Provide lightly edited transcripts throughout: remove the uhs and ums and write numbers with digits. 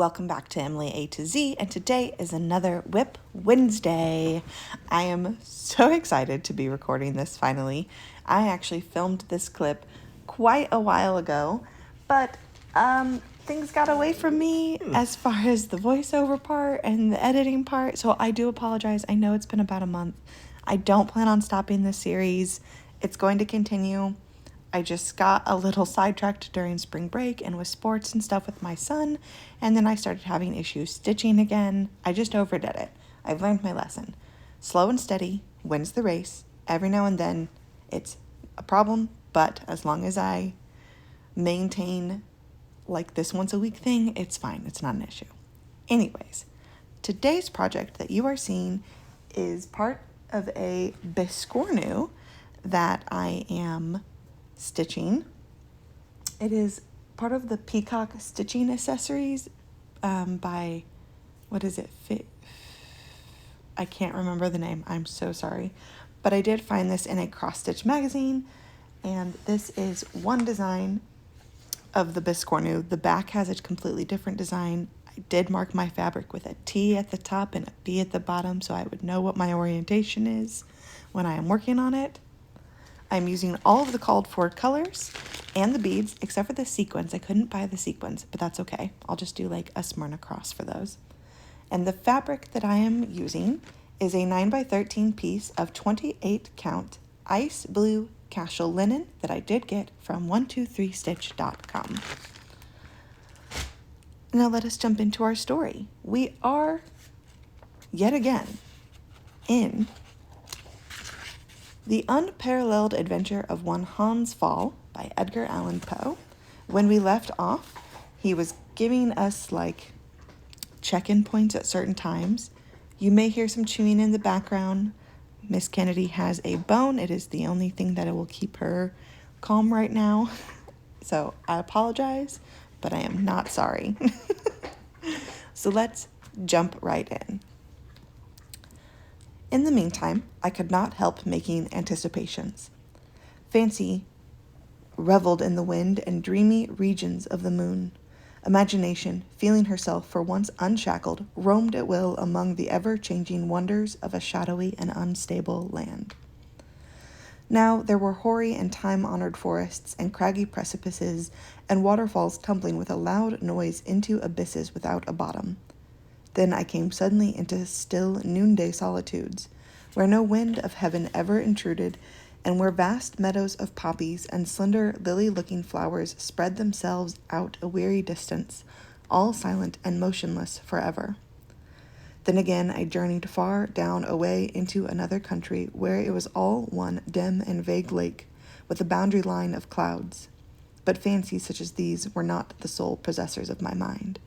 welcome back to Emily A to Z, and today is another WIP Wednesday. I am so excited to be recording this finally. I actually filmed this clip quite a while ago, but things got away from me as far as the voiceover part and the editing part, so I do apologize. I know it's been about a month. I don't plan on stopping this series. It's going to continue. I just got a little sidetracked during spring break and with sports and stuff with my son, and then I started having issues stitching again. I just overdid it. I've learned my lesson. Slow and steady wins the race. Every now and then it's a problem, but as long as I maintain like this once a week thing, it's fine. It's not an issue. Anyways, today's project that you are seeing is part of a Biscornu that I am stitching. It is part of the Peacock stitching accessories by, what is it? I can't remember the name. I'm so sorry. But I did find this in a cross-stitch magazine, and this is one design of the Biscornu. The back has a completely different design. I did mark my fabric with a T at the top and a B at the bottom so I would know what my orientation is when I am working on it. I'm using all of the called for colors and the beads, except for the sequins. I couldn't buy the sequins, but that's okay. I'll just do like a Smyrna cross for those. And the fabric that I am using is a 9x13 piece of 28 count ice blue casual linen that I did get from 123stitch.com. Now let us jump into our story. We are, yet again, in The Unparalleled Adventure of One Hans Pfaall by Edgar Allan Poe. When we left off, he was giving us like check-in points at certain times. You may hear some chewing in the background. Miss Kennedy has a bone. It is the only thing that will keep her calm right now. So I apologize, but I am not sorry. So let's jump right in. In the meantime, I could not help making anticipations. Fancy reveled in the wind and dreamy regions of the moon. Imagination, feeling herself for once unshackled, roamed at will among the ever-changing wonders of a shadowy and unstable land. Now there were hoary and time-honored forests and craggy precipices and waterfalls tumbling with a loud noise into abysses without a bottom. Then I came suddenly into still noonday solitudes, where no wind of heaven ever intruded, and where vast meadows of poppies and slender lily-looking flowers spread themselves out a weary distance, all silent and motionless forever. Then again I journeyed far down away into another country, where it was all one dim and vague lake, with a boundary line of clouds. But fancies such as these were not the sole possessors of my mind.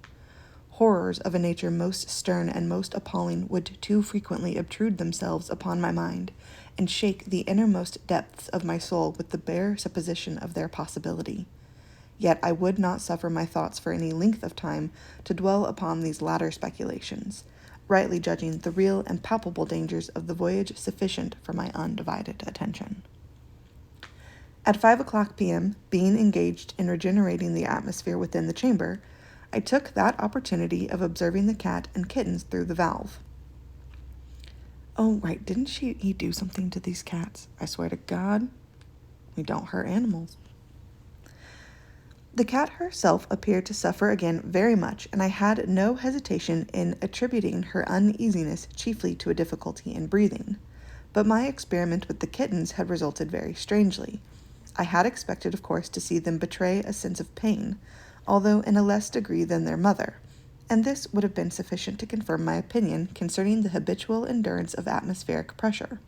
Horrors of a nature most stern and most appalling would too frequently obtrude themselves upon my mind, and shake the innermost depths of my soul with the bare supposition of their possibility. Yet I would not suffer my thoughts for any length of time to dwell upon these latter speculations, rightly judging the real and palpable dangers of the voyage sufficient for my undivided attention. At 5:00 p.m., being engaged in regenerating the atmosphere within the chamber, I took that opportunity of observing the cat and kittens through the valve. Oh, right, didn't he do something to these cats? I swear to God, we don't hurt animals. The cat herself appeared to suffer again very much, and I had no hesitation in attributing her uneasiness chiefly to a difficulty in breathing. But my experiment with the kittens had resulted very strangely. I had expected, of course, to see them betray a sense of pain, although in a less degree than their mother, and this would have been sufficient to confirm my opinion concerning the habitual endurance of atmospheric pressure.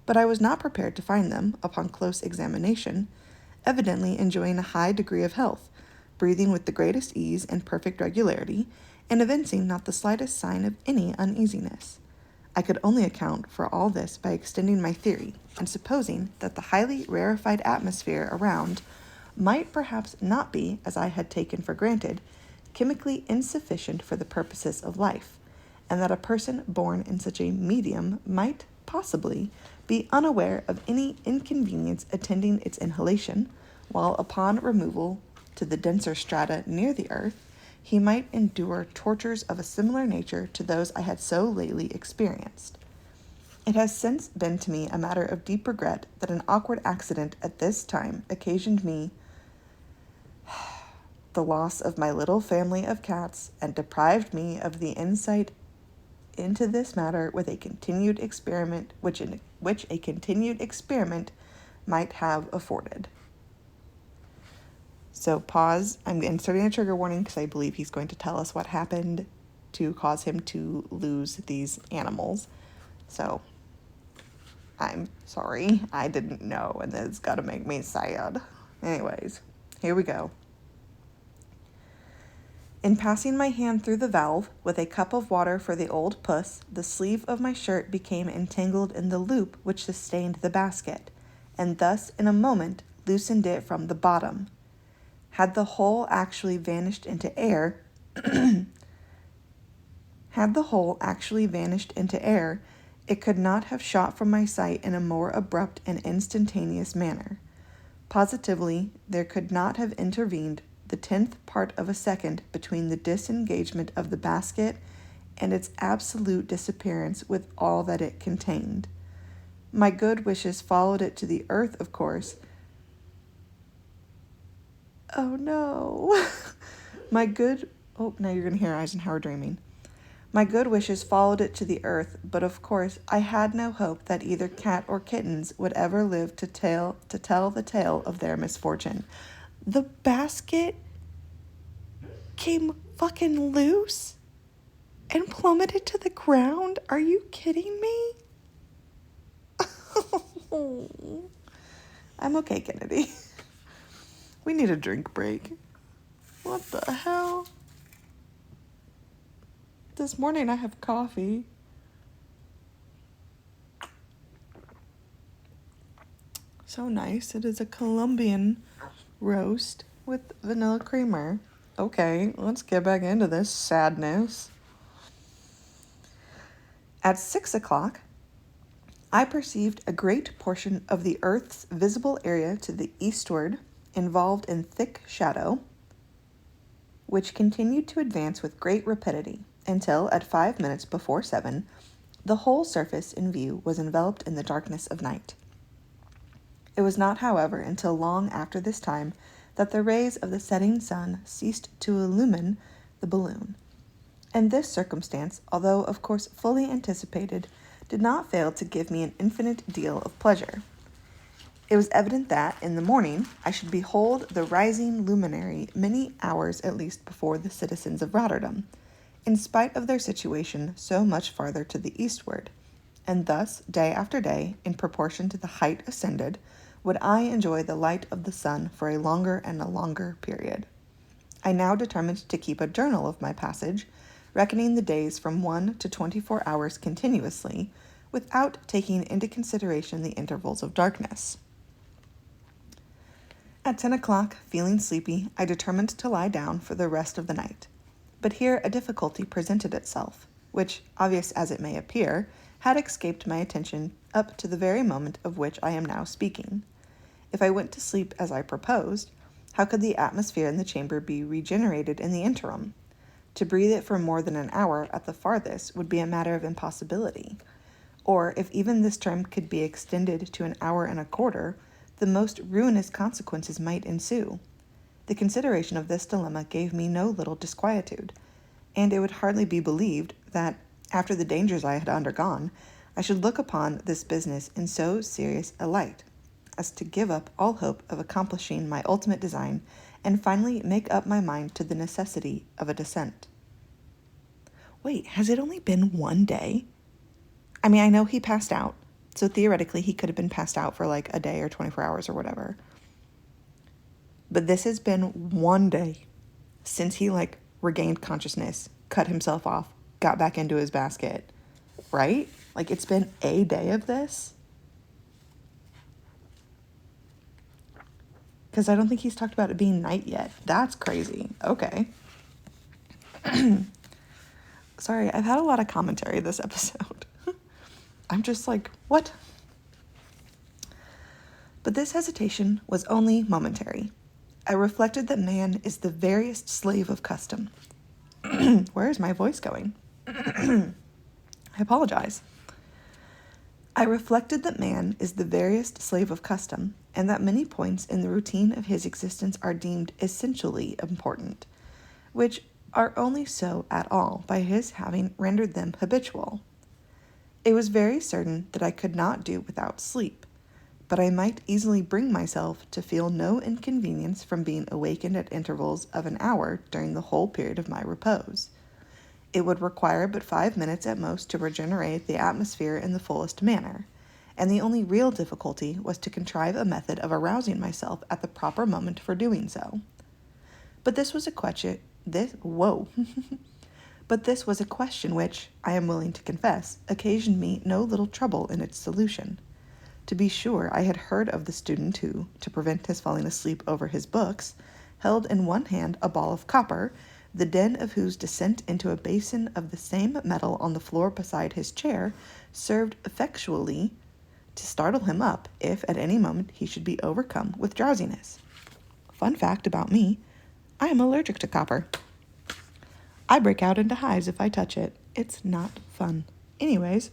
But I was not prepared to find them, upon close examination, evidently enjoying a high degree of health, breathing with the greatest ease and perfect regularity, and evincing not the slightest sign of any uneasiness. I could only account for all this by extending my theory, and supposing that the highly rarefied atmosphere around might perhaps not be, as I had taken for granted, chemically insufficient for the purposes of life, and that a person born in such a medium might possibly be unaware of any inconvenience attending its inhalation, while upon removal to the denser strata near the earth, he might endure tortures of a similar nature to those I had so lately experienced. It has since been to me a matter of deep regret that an awkward accident at this time occasioned me the loss of my little family of cats and deprived me of the insight into this matter with a continued experiment which a continued experiment might have afforded. So pause. I'm inserting a trigger warning because I believe he's going to tell us what happened to cause him to lose these animals. So I'm sorry. I didn't know, and it's got to make me sad. Anyways, here we go. In passing my hand through the valve with a cup of water for the old puss, the sleeve of my shirt became entangled in the loop which sustained the basket, and thus in a moment loosened it from the bottom. Had the whole actually vanished into air, it could not have shot from my sight in a more abrupt and instantaneous manner. Positively, there could not have intervened the 10th part of a second between the disengagement of the basket and its absolute disappearance with all that it contained. My good wishes followed it to the earth, of course. Oh no. Now you're going to hear Eisenhower dreaming. My good wishes followed it to the earth, but of course I had no hope that either cat or kittens would ever live to tell the tale of their misfortune. The basket came fucking loose and plummeted to the ground? Are you kidding me? I'm okay, Kennedy. We need a drink break. What the hell? This morning I have coffee. So nice. It is a Colombian roast with vanilla creamer. Okay, let's get back into this sadness. At 6 o'clock, I perceived a great portion of the earth's visible area to the eastward involved in thick shadow, which continued to advance with great rapidity until, at 5 minutes before 7, the whole surface in view was enveloped in the darkness of night. It was not, however, until long after this time that the rays of the setting sun ceased to illumine the balloon, and this circumstance, although of course fully anticipated, did not fail to give me an infinite deal of pleasure. It was evident that, in the morning, I should behold the rising luminary many hours at least before the citizens of Rotterdam, in spite of their situation so much farther to the eastward, and thus, day after day, in proportion to the height ascended, would I enjoy the light of the sun for a longer and a longer period. I now determined to keep a journal of my passage, reckoning the days from 1 to 24 hours continuously, without taking into consideration the intervals of darkness. At 10 o'clock, feeling sleepy, I determined to lie down for the rest of the night. But here a difficulty presented itself, which, obvious as it may appear, had escaped my attention up to the very moment of which I am now speaking. If I went to sleep as I proposed, how could the atmosphere in the chamber be regenerated in the interim? To breathe it for more than an hour at the farthest would be a matter of impossibility. Or, if even this term could be extended to an hour and a quarter, the most ruinous consequences might ensue. The consideration of this dilemma gave me no little disquietude, and it would hardly be believed that, after the dangers I had undergone, I should look upon this business in so serious a light, as to give up all hope of accomplishing my ultimate design, and finally make up my mind to the necessity of a descent. Wait, has it only been one day? I mean, I know he passed out, so theoretically he could have been passed out for like a day or 24 hours or whatever. But this has been one day since he regained consciousness, cut himself off, got back into his basket, right? It's been a day of this. Because I don't think he's talked about it being night yet. That's crazy. Okay. Sorry, I've had a lot of commentary this episode. I'm just what? But this hesitation was only momentary. I reflected that man is the veriest slave of custom, Where is my voice going? I apologize. I reflected that man is the veriest slave of custom, and that many points in the routine of his existence are deemed essentially important, which are only so at all by his having rendered them habitual. It was very certain that I could not do without sleep, but I might easily bring myself to feel no inconvenience from being awakened at intervals of an hour during the whole period of my repose. It would require but 5 minutes at most to regenerate the atmosphere in the fullest manner, and the only real difficulty was to contrive a method of arousing myself at the proper moment for doing so. But this was a question which, I am willing to confess, occasioned me no little trouble in its solution. To be sure, I had heard of the student who, to prevent his falling asleep over his books, held in one hand a ball of copper, the din of whose descent into a basin of the same metal on the floor beside his chair served effectually to startle him up if at any moment he should be overcome with drowsiness. Fun fact about me, I am allergic to copper. I break out into hives if I touch it. It's not fun. Anyways,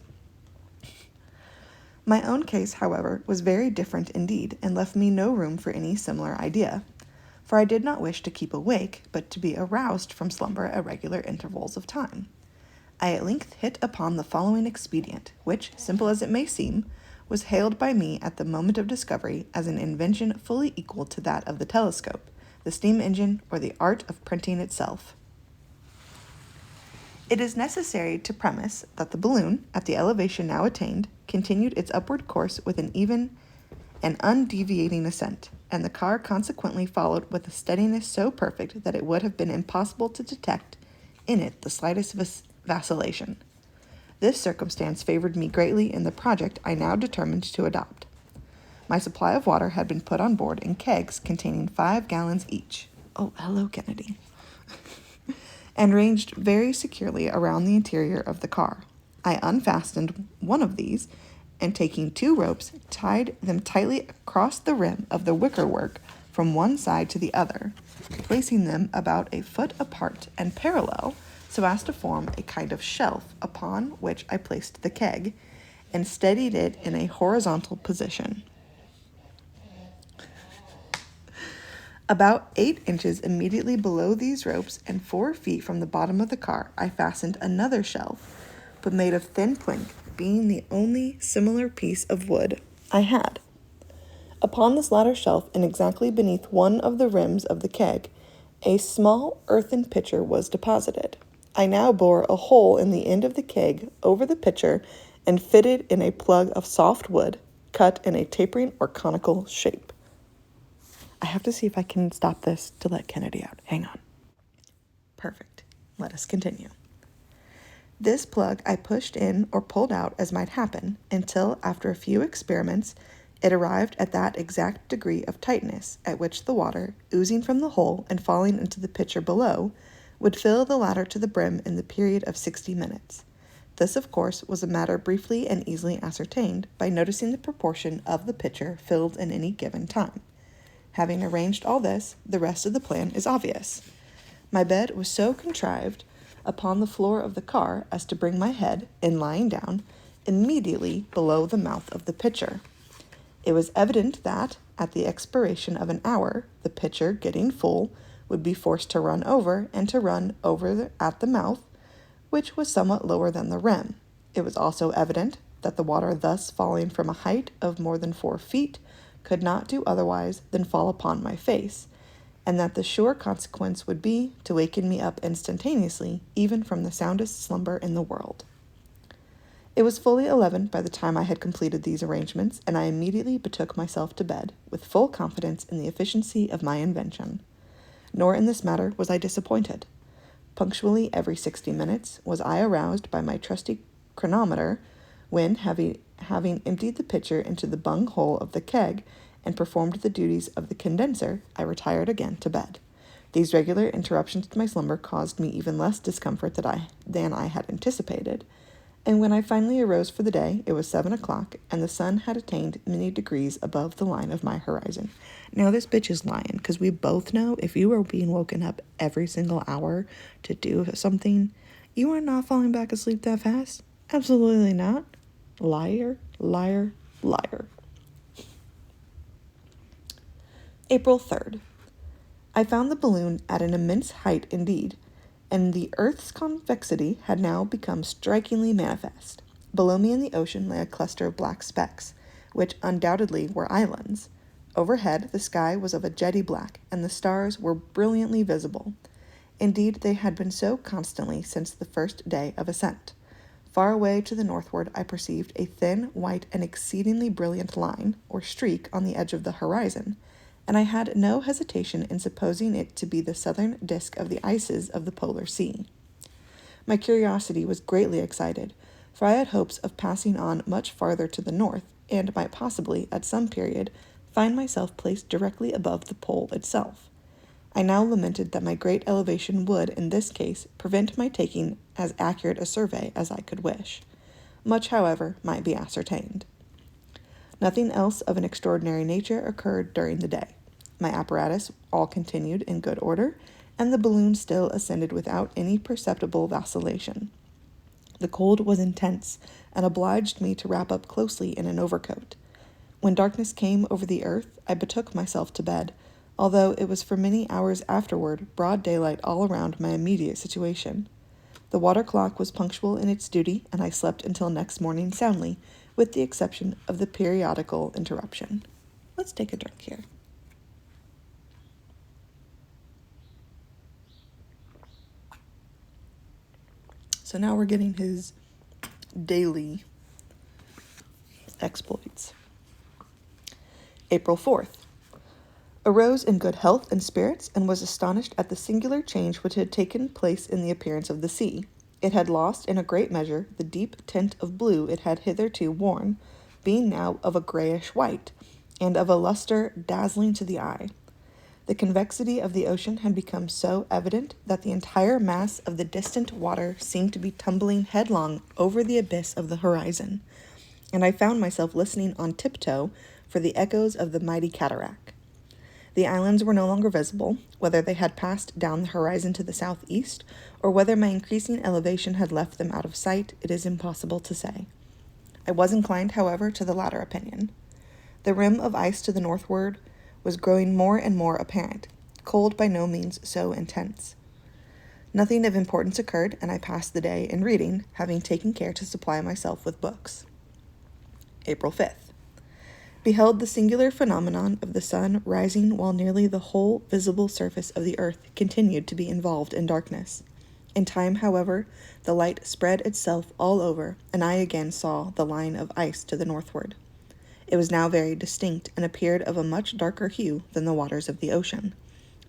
my own case, however, was very different indeed, and left me no room for any similar idea. For I did not wish to keep awake, but to be aroused from slumber at regular intervals of time. I at length hit upon the following expedient, which, simple as it may seem, was hailed by me at the moment of discovery as an invention fully equal to that of the telescope, the steam engine, or the art of printing itself. It is necessary to premise that the balloon, at the elevation now attained, continued its upward course with an even and undeviating ascent, and the car consequently followed with a steadiness so perfect that it would have been impossible to detect in it the slightest vacillation. This circumstance favored me greatly in the project I now determined to adopt. My supply of water had been put on board in kegs containing 5 gallons each. Oh, hello, Kennedy. And ranged very securely around the interior of the car. I unfastened one of these, and taking 2 ropes, tied them tightly across the rim of the wickerwork from one side to the other, placing them about a foot apart and parallel, so as to form a kind of shelf upon which I placed the keg, and steadied it in a horizontal position. About 8 inches immediately below these ropes and 4 feet from the bottom of the car, I fastened another shelf, but made of thin plank, being the only similar piece of wood I had. Upon this latter shelf, and exactly beneath one of the rims of the keg, a small earthen pitcher was deposited. I now bore a hole in the end of the keg over the pitcher and fitted in a plug of soft wood, cut in a tapering or conical shape. I have to see if I can stop this to let Kennedy out. Hang on. Perfect. Let us continue. This plug I pushed in or pulled out as might happen, until, after a few experiments, it arrived at that exact degree of tightness at which the water, oozing from the hole and falling into the pitcher below, would fill the latter to the brim in the period of 60 minutes. This, of course, was a matter briefly and easily ascertained by noticing the proportion of the pitcher filled in any given time. Having arranged all this, the rest of the plan is obvious. My bed was so contrived upon the floor of the car as to bring my head, in lying down, immediately below the mouth of the pitcher. It was evident that, at the expiration of an hour, the pitcher, getting full, would be forced to run over, and to run over at the mouth, which was somewhat lower than the rim. It was also evident that the water thus falling from a height of more than 4 feet could not do otherwise than fall upon my face, and that the sure consequence would be to waken me up instantaneously, even from the soundest slumber in the world. It was fully 11 by the time I had completed these arrangements, and I immediately betook myself to bed, with full confidence in the efficiency of my invention. Nor in this matter was I disappointed. Punctually every 60 minutes was I aroused by my trusty chronometer, when, having emptied the pitcher into the bung hole of the keg and performed the duties of the condenser, I retired again to bed. These regular interruptions to my slumber caused me even less discomfort than I had anticipated, And when I finally arose for the day, it was 7 o'clock, and the sun had attained many degrees above the line of my horizon. Now this bitch is lying, because we both know if you are being woken up every single hour to do something, you are not falling back asleep that fast. Absolutely not. Liar, liar, liar. April 3rd. I found the balloon at an immense height indeed, and the Earth's convexity had now become strikingly manifest. Below me in the ocean lay a cluster of black specks, which undoubtedly were islands. Overhead, the sky was of a jetty black, and the stars were brilliantly visible. Indeed, they had been so constantly since the first day of ascent. Far away to the northward, I perceived a thin, white, and exceedingly brilliant line, or streak, on the edge of the horizon, and I had no hesitation in supposing it to be the southern disk of the ices of the polar sea. My curiosity was greatly excited, for I had hopes of passing on much farther to the north, and might possibly, at some period, find myself placed directly above the pole itself. I now lamented that my great elevation would, in this case, prevent my taking as accurate a survey as I could wish. Much, however, might be ascertained. Nothing else of an extraordinary nature occurred during the day. My apparatus all continued in good order, and the balloon still ascended without any perceptible vacillation. The cold was intense, and obliged me to wrap up closely in an overcoat. When darkness came over the earth, I betook myself to bed, although it was for many hours afterward broad daylight all around my immediate situation. The water clock was punctual in its duty, and I slept until next morning soundly, with the exception of the periodical interruption. Let's take a drink here. So now we're getting his daily exploits. April 4th. Arose in good health and spirits, and was astonished at the singular change which had taken place in the appearance of the sea. It had lost in a great measure the deep tint of blue it had hitherto worn, being now of a grayish white, and of a luster dazzling to the eye. The convexity of the ocean had become so evident that the entire mass of the distant water seemed to be tumbling headlong over the abyss of the horizon, and I found myself listening on tiptoe for the echoes of the mighty cataract. The islands were no longer visible. Whether they had passed down the horizon to the southeast, or whether my increasing elevation had left them out of sight, it is impossible to say. I was inclined, however, to the latter opinion. The rim of ice to the northward was growing more and more apparent, cold by no means so intense. Nothing of importance occurred, and I passed the day in reading, having taken care to supply myself with books. April 5th. Beheld the singular phenomenon of the sun rising while nearly the whole visible surface of the earth continued to be involved in darkness. In time, however, the light spread itself all over, and I again saw the line of ice to the northward. It was now very distinct, and appeared of a much darker hue than the waters of the ocean.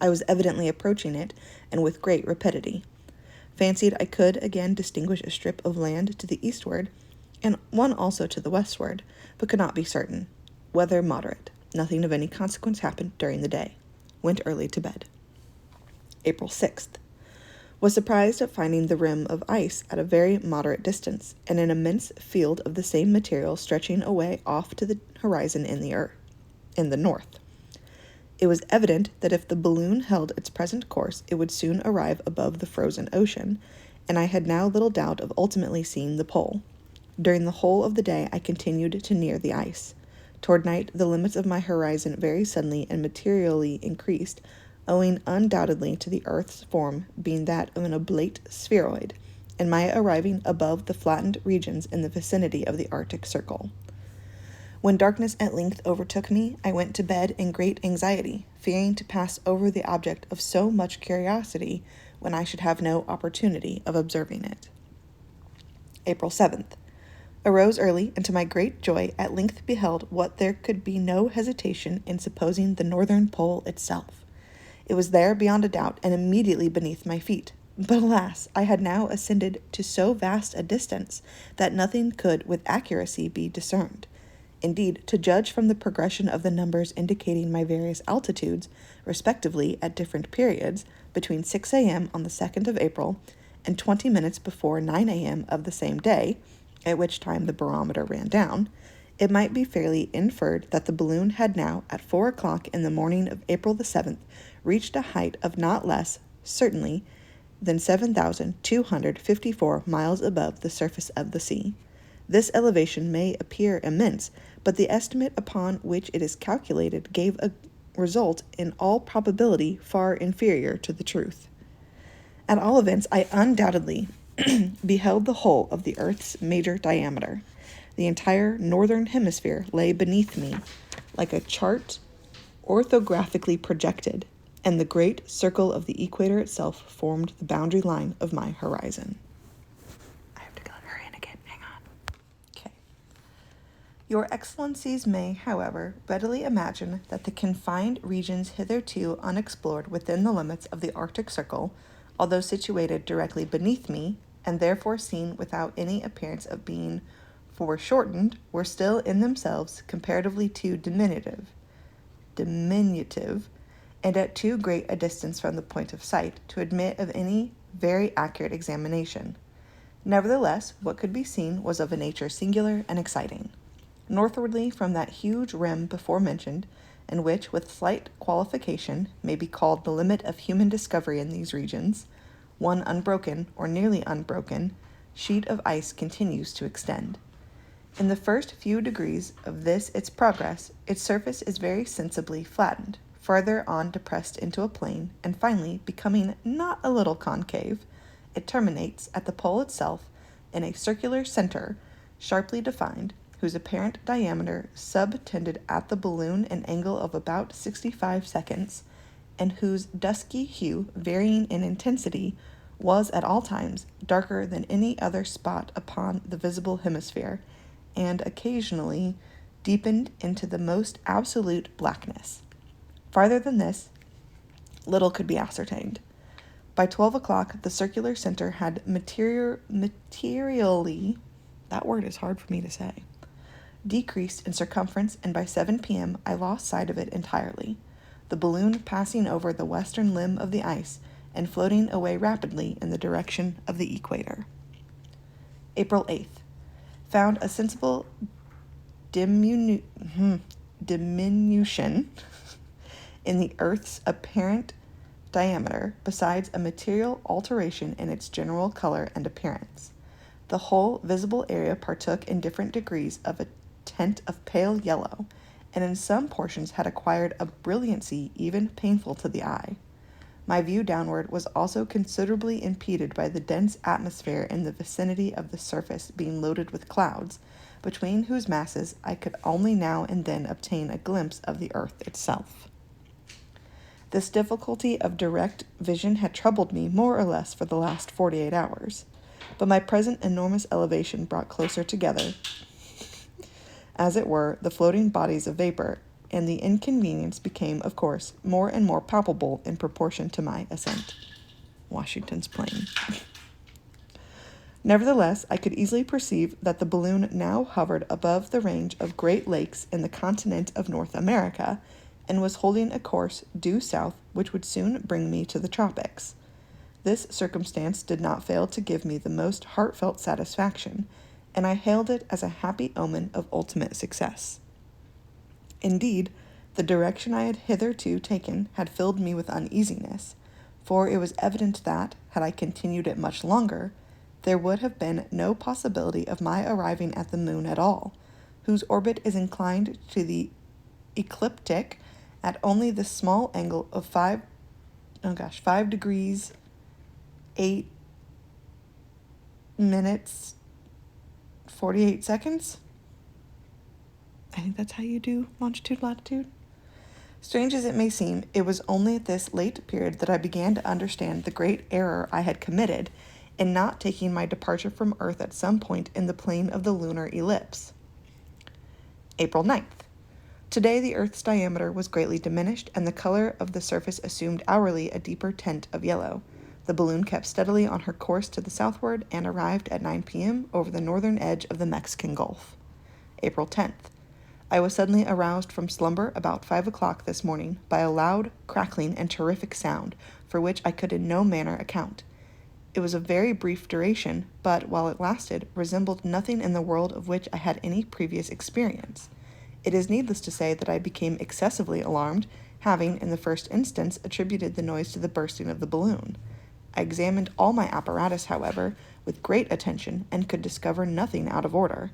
I was evidently approaching it, and with great rapidity. Fancied I could again distinguish a strip of land to the eastward, and one also to the westward, but could not be certain. Weather moderate. Nothing of any consequence happened during the day. Went early to bed. April 6th. Was surprised at finding the rim of ice at a very moderate distance, and an immense field of the same material stretching away off to the horizon in the north. It was evident that if the balloon held its present course, it would soon arrive above the frozen ocean, and I had now little doubt of ultimately seeing the pole. During the whole of the day I continued to near the ice. Toward night, the limits of my horizon very suddenly and materially increased, owing undoubtedly to the earth's form being that of an oblate spheroid, and my arriving above the flattened regions in the vicinity of the Arctic Circle. When darkness at length overtook me, I went to bed in great anxiety, fearing to pass over the object of so much curiosity when I should have no opportunity of observing it. April 7th. Arose early, and to my great joy at length beheld what there could be no hesitation in supposing the northern pole itself. It was there beyond a doubt, and immediately beneath my feet. But alas, I had now ascended to so vast a distance that nothing could with accuracy be discerned. Indeed, to judge from the progression of the numbers indicating my various altitudes, respectively at different periods, between 6 a.m. on the 2nd of April and 20 minutes before 9 a.m. of the same day, at which time the barometer ran down, it might be fairly inferred that the balloon had now, at 4 o'clock in the morning of April the 7th, reached a height of not less, certainly, than 7,254 miles above the surface of the sea. This elevation may appear immense, but the estimate upon which it is calculated gave a result in all probability far inferior to the truth. At all events, I undoubtedly beheld the whole of the Earth's major diameter. The entire northern hemisphere lay beneath me like a chart orthographically projected, and the great circle of the equator itself formed the boundary line of my horizon. I have to go her in again. Hang on. Okay. Your Excellencies may, however, readily imagine that the confined regions hitherto unexplored within the limits of the Arctic Circle, although situated directly beneath me, and therefore seen without any appearance of being foreshortened, were still in themselves comparatively too diminutive, and at too great a distance from the point of sight to admit of any very accurate examination. Nevertheless, what could be seen was of a nature singular and exciting. Northwardly from that huge rim before mentioned, and which, with slight qualification, may be called the limit of human discovery in these regions, one unbroken, or nearly unbroken, sheet of ice continues to extend. In the first few degrees of this its progress, its surface is very sensibly flattened, farther on depressed into a plane, and finally, becoming not a little concave, it terminates at the pole itself in a circular center, sharply defined, whose apparent diameter subtended at the balloon an angle of about 65 seconds, and whose dusky hue, varying in intensity, was at all times darker than any other spot upon the visible hemisphere, and occasionally deepened into the most absolute blackness. Farther than this, little could be ascertained. By 12 o'clock, the circular center had materially, that word is hard for me to say, decreased in circumference, and by 7 p.m. I lost sight of it entirely, the balloon passing over the western limb of the ice and floating away rapidly in the direction of the equator. April 8th. Found a sensible diminution in the Earth's apparent diameter, besides a material alteration in its general color and appearance. The whole visible area partook in different degrees of a tint of pale yellow, and in some portions had acquired a brilliancy even painful to the eye. My view downward was also considerably impeded by the dense atmosphere in the vicinity of the surface being loaded with clouds, between whose masses I could only now and then obtain a glimpse of the earth itself. This difficulty of direct vision had troubled me more or less for the last 48 hours, but my present enormous elevation brought closer together, as it were, the floating bodies of vapor, and the inconvenience became, of course, more and more palpable in proportion to my ascent. Washington's plane. Nevertheless, I could easily perceive that the balloon now hovered above the range of great lakes in the continent of North America, and was holding a course due south, which would soon bring me to the tropics. This circumstance did not fail to give me the most heartfelt satisfaction, and I hailed it as a happy omen of ultimate success. Indeed, the direction I had hitherto taken had filled me with uneasiness, for it was evident that, had I continued it much longer, there would have been no possibility of my arriving at the moon at all, whose orbit is inclined to the ecliptic at only the small angle of 5 degrees 8 minutes 48 seconds. I think that's how you do longitude, latitude. Strange as it may seem, it was only at this late period that I began to understand the great error I had committed in not taking my departure from Earth at some point in the plane of the lunar ellipse. April 9th. Today the Earth's diameter was greatly diminished, and the color of the surface assumed hourly a deeper tint of yellow. The balloon kept steadily on her course to the southward, and arrived at 9 p.m. over the northern edge of the Mexican Gulf. April 10th. I was suddenly aroused from slumber about 5 o'clock this morning by a loud, crackling, and terrific sound, for which I could in no manner account. It was of very brief duration, but while it lasted, resembled nothing in the world of which I had any previous experience. It is needless to say that I became excessively alarmed, having, in the first instance, attributed the noise to the bursting of the balloon. I examined all my apparatus, however, with great attention, and could discover nothing out of order.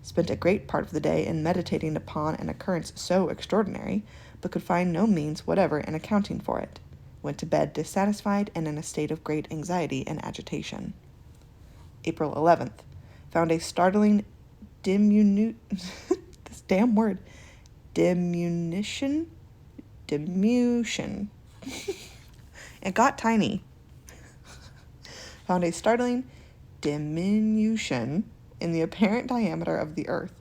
Spent a great part of the day in meditating upon an occurrence so extraordinary, but could find no means whatever in accounting for it. Went to bed dissatisfied and in a state of great anxiety and agitation. April 11th. Found a startling this damn word. Diminution. It got tiny. Found a startling diminution in the apparent diameter of the earth,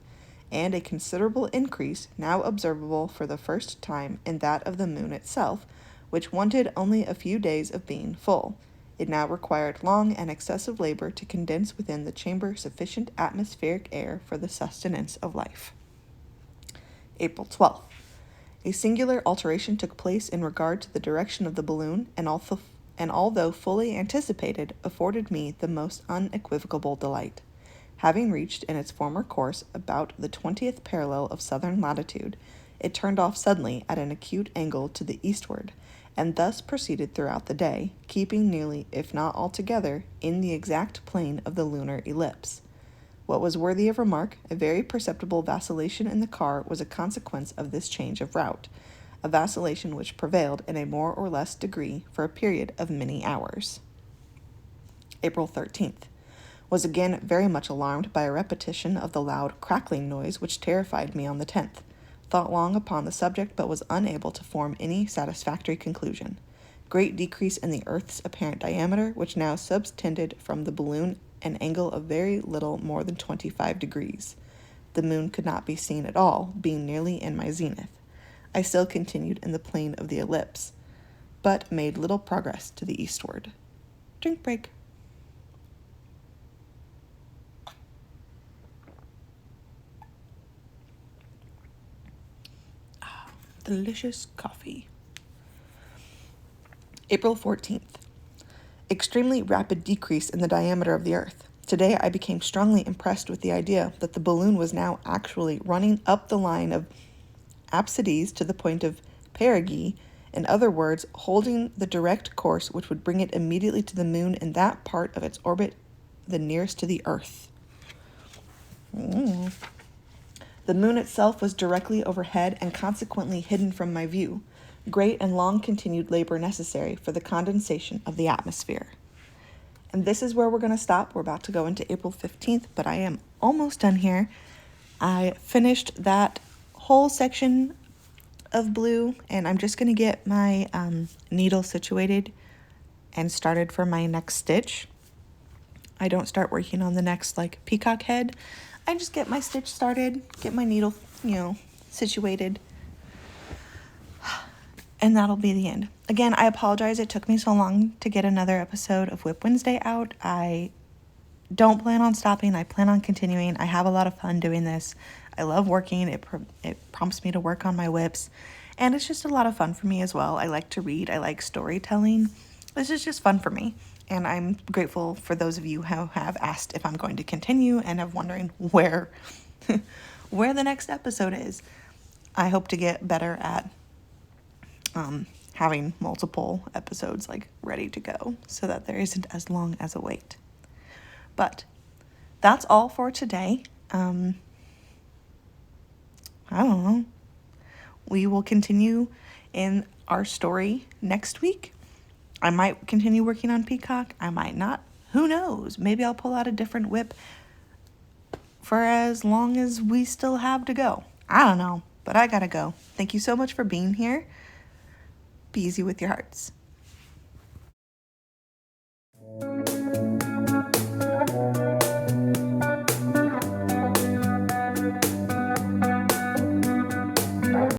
and a considerable increase, now observable for the first time, in that of the moon itself, which wanted only a few days of being full. It now required long and excessive labor to condense within the chamber sufficient atmospheric air for the sustenance of life. April 12th. A singular alteration took place in regard to the direction of the balloon, and although fully anticipated, afforded me the most unequivocal delight. Having reached in its former course about the 20th parallel of southern latitude, it turned off suddenly at an acute angle to the eastward, and thus proceeded throughout the day, keeping nearly, if not altogether, in the exact plane of the lunar ellipse. What was worthy of remark, a very perceptible vacillation in the car was a consequence of this change of route, a vacillation which prevailed in a more or less degree for a period of many hours. April 13th. Was again very much alarmed by a repetition of the loud crackling noise which terrified me on the 10th. Thought long upon the subject, but was unable to form any satisfactory conclusion. Great decrease in the earth's apparent diameter, which now subtended from the balloon an angle of very little more than 25 degrees. The moon could not be seen at all, being nearly in my zenith. I still continued in the plane of the ellipse, but made little progress to the eastward. Drink break. Delicious coffee. April 14th. Extremely rapid decrease in the diameter of the earth. Today I became strongly impressed with the idea that the balloon was now actually running up the line of Apsides to the point of perigee, in other words, holding the direct course which would bring it immediately to the moon in that part of its orbit the nearest to the earth. The moon itself was directly overhead and consequently hidden from my view. Great and long-continued labor necessary for the condensation of the atmosphere. And this is where we're going to stop. We're about to go into April 15th, but I am almost done here. I finished that whole section of blue, and I'm just going to get my needle situated and started for my next stitch. I don't start working on the next peacock head. I just get my stitch started, get my needle, situated, and that'll be the end. Again, I apologize it took me so long to get another episode of WIP Wednesday out. I don't plan on stopping. I plan on continuing. I have a lot of fun doing this. I love working. It prompts me to work on my WIPs, and it's just a lot of fun for me as well. I like to read. I like storytelling. This is just fun for me, and I'm grateful for those of you who have asked if I'm going to continue and have wondering where the next episode is. I hope to get better at having multiple episodes ready to go so that there isn't as long as a wait. But that's all for today. I don't know. We will continue in our story next week. I might continue working on Peacock. I might not. Who knows? Maybe I'll pull out a different WIP for as long as we still have to go. I don't know, but I gotta go. Thank you so much for being here. Be easy with your hearts.